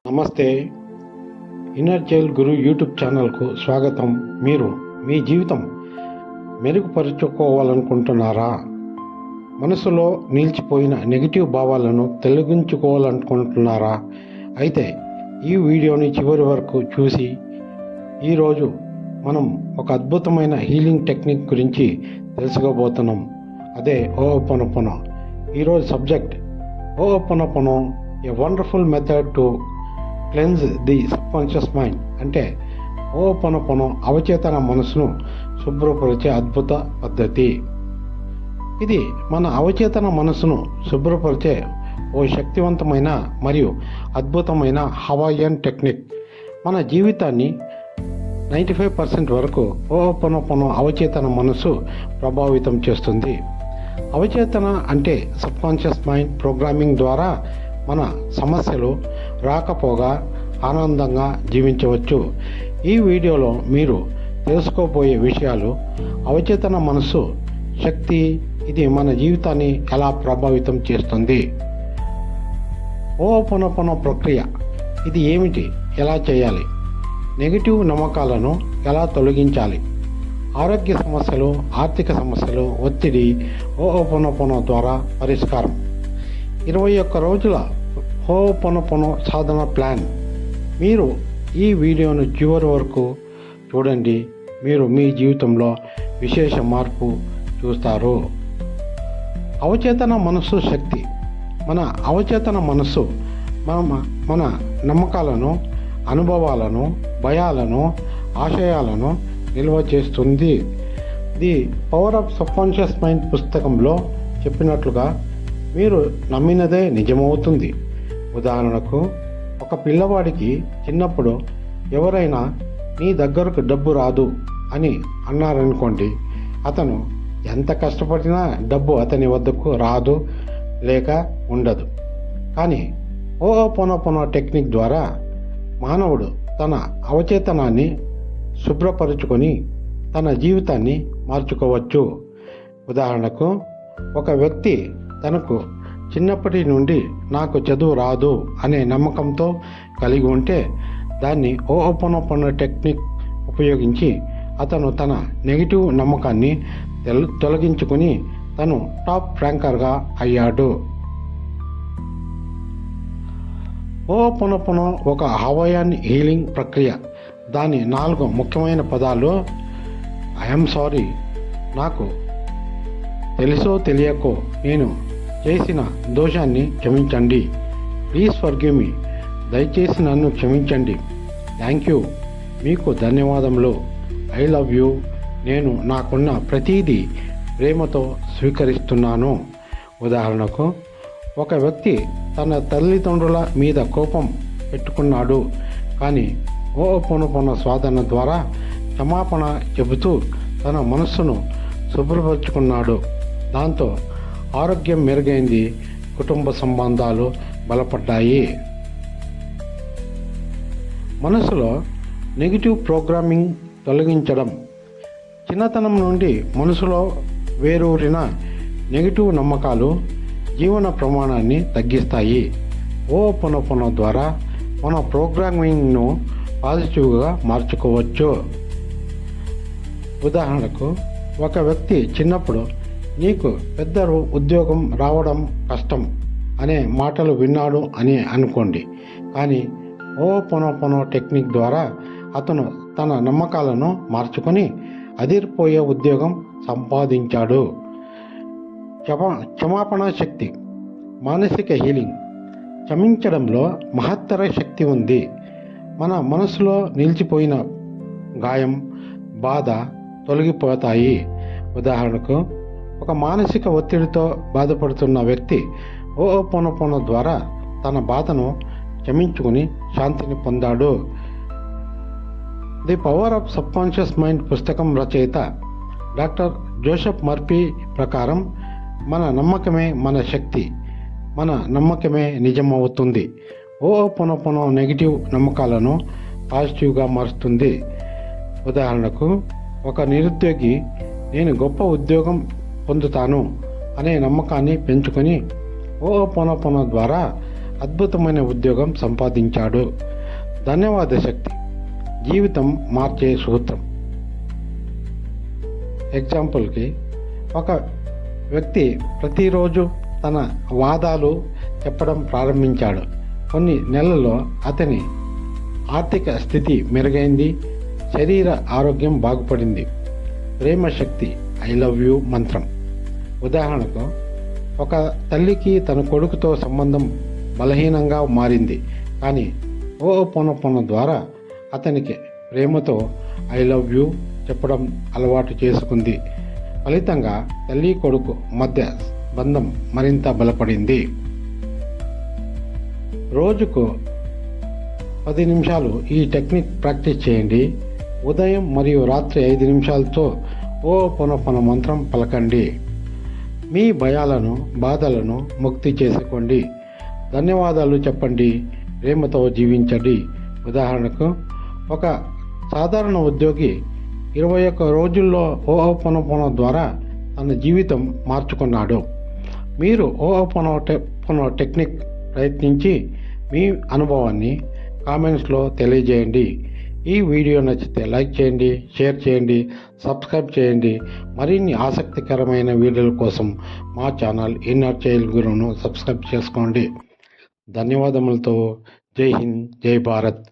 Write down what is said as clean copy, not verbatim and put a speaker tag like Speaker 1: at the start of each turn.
Speaker 1: నమస్తే. Inner child గురు YouTube ఛానల్కు స్వాగతం. మీరు మీ జీవితం మెరుగుపరుచుకోవాలనుకుంటున్నారా? మనసులో నిలిచిపోయిన నెగిటివ్ భావాలను తొలగించుకోవాలనుకుంటున్నారా? అయితే ఈ వీడియోని చివరి వరకు చూసి ఈరోజు మనం ఒక అద్భుతమైన హీలింగ్ టెక్నిక్ గురించి తెలుసుకోబోతున్నాం. అదే హో'ఓపోనోపోనో. ఈరోజు subject Ho'oponopono, a wonderful method to cleanse the subconscious mind. అంటే హో'ఓపోనోపోనో అవచేతన మనసును శుభ్రపరిచే అద్భుత పద్ధతి. ఇది మన అవచేతన మనసును శుభ్రపరిచే ఓ శక్తివంతమైన మరియు అద్భుతమైన హవాయియన్ టెక్నిక్. మన జీవితాన్ని 95% వరకు హో'ఓపోనోపోనో అవచేతన మనసు ప్రభావితం చేస్తుంది. అవచేతన అంటే సబ్కాన్షియస్ మైండ్ ప్రోగ్రామింగ్ ద్వారా మన సమస్యలు రాకపోగా ఆనందంగా జీవించవచ్చు. ఈ వీడియోలో మీరు తెలుసుకోబోయే విషయాలు అవచేతన మనసు శక్తి, ఇది మన జీవితాన్ని ఎలా ప్రభావితం చేస్తుంది, హో'ఓపోనోపోనో ప్రక్రియ ఇది ఏమిటి, ఎలా చేయాలి, నెగిటివ్ నమ్మకాలను ఎలా తొలగించాలి, ఆరోగ్య సమస్యలు, ఆర్థిక సమస్యలు, ఒత్తిడి హో'ఓపోనోపోనో ద్వారా పరిష్కారం, 21 రోజుల హో'ఓపోనోపోనో సాధన ప్లాన్. మీరు ఈ వీడియోను చివరి వరకు చూడండి. మీరు మీ జీవితంలో విశేష మార్పు చూస్తారు. అవచేతన మనస్సు శక్తి. మన అవచేతన మనస్సు మన నమ్మకాలను, అనుభవాలను, భయాలను, ఆశయాలను నిల్వ చేస్తుంది. The power of subconscious mind పుస్తకంలో చెప్పినట్లుగా మీరు నమ్మినదే నిజమవుతుంది. ఉదాహరణకు, ఒక పిల్లవాడికి చిన్నప్పుడు ఎవరైనా నీ దగ్గరకు డబ్బు రాదు అని అన్నారనుకోండి, అతను ఎంత కష్టపడినా డబ్బు అతని వద్దకు రాదు, లేక ఉండదు. కానీ హో'ఓపోనోపోనో టెక్నిక్ ద్వారా మానవుడు తన అవచేతనాన్ని శుభ్రపరుచుకొని తన జీవితాన్ని మార్చుకోవచ్చు. ఉదాహరణకు, ఒక వ్యక్తి తనకు చిన్నప్పటి నుండి నాకు చదువు రాదు అనే నమ్మకంతో కలిగి ఉంటే, దాన్ని హో'ఓపోనోపోనో టెక్నిక్ ఉపయోగించి అతను తన నెగిటివ్ నమ్మకాన్ని తొలగించుకుని తను టాప్ ర్యాంకర్గా అయ్యాడు. హో'ఓపోనోపోనో ఒక హవాయియన్ హీలింగ్ ప్రక్రియ. దాని 4 ముఖ్యమైన పదాలు: ఐఎమ్ సారీ, నాకు తెలుసో తెలియకో నేను చేసిన దోషాన్ని క్షమించండి. ప్లీజ్ ఫర్గివ్ మీ, దయచేసి నన్ను క్షమించండి. థ్యాంక్ యూ, మీకు ధన్యవాదములు. ఐ లవ్ యూ, నేను నాకున్న ప్రతీదీ ప్రేమతో స్వీకరిస్తున్నాను. ఉదాహరణకు, ఒక వ్యక్తి తన తల్లిదండ్రుల మీద కోపం పెట్టుకున్నాడు, కానీ హో'ఓపోనోపోనో సాధన ద్వారా క్షమాపణ చెబుతూ తన మనస్సును శుభ్రపరుచుకున్నాడు. దాంతో ఆరోగ్యం మెరుగైంది, కుటుంబ సంబంధాలు బలపడ్డాయి. మనసులో నెగిటివ్ ప్రోగ్రామింగ్ తొలగించడం. చిన్నతనం నుండి మనసులో వేరూరిన నెగిటివ్ నమ్మకాలు జీవన ప్రమాణాన్ని తగ్గిస్తాయి. హో'ఓపోనోపోనో ద్వారా మన ప్రోగ్రామింగ్ను పాజిటివ్గా మార్చుకోవచ్చు. ఉదాహరణకు, ఒక వ్యక్తి చిన్నప్పుడు నీకు పెద్ద ఉద్యోగం రావడం కష్టం అనే మాటలు విన్నాడు అని అనుకోండి. కానీ హో'ఓపోనోపోనో టెక్నిక్ ద్వారా అతను తన నమ్మకాలను మార్చుకొని అదిరిపోయే ఉద్యోగం సంపాదించాడు. క్షమాపణ శక్తి. మానసిక హీలింగ్. క్షమించడంలో మహత్తర శక్తి ఉంది. మన మనసులో నిలిచిపోయిన గాయం, బాధ తొలగిపోతాయి. ఉదాహరణకు, ఒక మానసిక ఒత్తిడితో బాధపడుతున్న వ్యక్తి హో'ఓపోనోపోనో ద్వారా తన బాధను క్షమించుకుని శాంతిని పొందాడు. The power of subconscious mind పుస్తకం రచయిత డాక్టర్ జోసెఫ్ మర్ఫీ ప్రకారం, మన నమ్మకమే మన శక్తి, మన నమ్మకమే నిజమవుతుంది. హో'ఓపోనోపోనో నెగిటివ్ నమ్మకాలను పాజిటివ్గా మారుస్తుంది. ఉదాహరణకు, ఒక నిరుద్యోగి నేను గొప్ప ఉద్యోగం పొందుతాను అనే నమ్మకాన్ని పెంచుకొని హో'ఓపోనోపోనో ద్వారా అద్భుతమైన ఉద్యోగం సంపాదించాడు. ధన్యవాద శక్తి జీవితం మార్చే సూత్రం. ఎగ్జాంపుల్కి, ఒక వ్యక్తి ప్రతిరోజు తన వాదాలు చెప్పడం ప్రారంభించాడు. కొన్ని నెలల్లో అతని ఆర్థిక స్థితి మెరుగైంది, శరీర ఆరోగ్యం బాగుపడింది. ప్రేమ శక్తి ఐ లవ్ యూ మంత్రం. ఉదాహరణకు, ఒక తల్లికి తన కొడుకుతో సంబంధం బలహీనంగా మారింది, కానీ హోపోనోపోనో ద్వారా అతనికి ప్రేమతో ఐ లవ్ యూ చెప్పడం అలవాటు చేసుకుంది. ఫలితంగా తల్లి కొడుకు మధ్య బంధం మరింత బలపడింది. రోజుకు 10 నిమిషాలు ఈ టెక్నిక్ ప్రాక్టీస్ చేయండి. ఉదయం మరియు రాత్రి 5 నిమిషాలతో హోపోనోపోనో మంత్రం పలకండి. మీ భయాలను, బాధలను ముక్తి చేసుకోండి. ధన్యవాదాలు చెప్పండి. ప్రేమతో జీవించండి. ఉదాహరణకు, ఒక సాధారణ ఉద్యోగి 21 రోజుల్లో హోపోనోపోనో ద్వారా తన జీవితం మార్చుకున్నాడు. మీరు హోపోనోపోనో టెక్నిక్ ప్రయత్నించి మీ అనుభవాన్ని కామెంట్స్లో తెలియజేయండి. ఈ వీడియో నచ్చితే లైక్ చేయండి, షేర్ చేయండి, సబ్స్క్రైబ్ చేయండి. మరిన్ని ఆసక్తికరమైన వీడియోల కోసం మా ఛానల్ ఇన్నర్ చైల్డ్ గురువును సబ్స్క్రైబ్ చేసుకోండి. ధన్యవాదములతో జై హింద్, జై భారత్.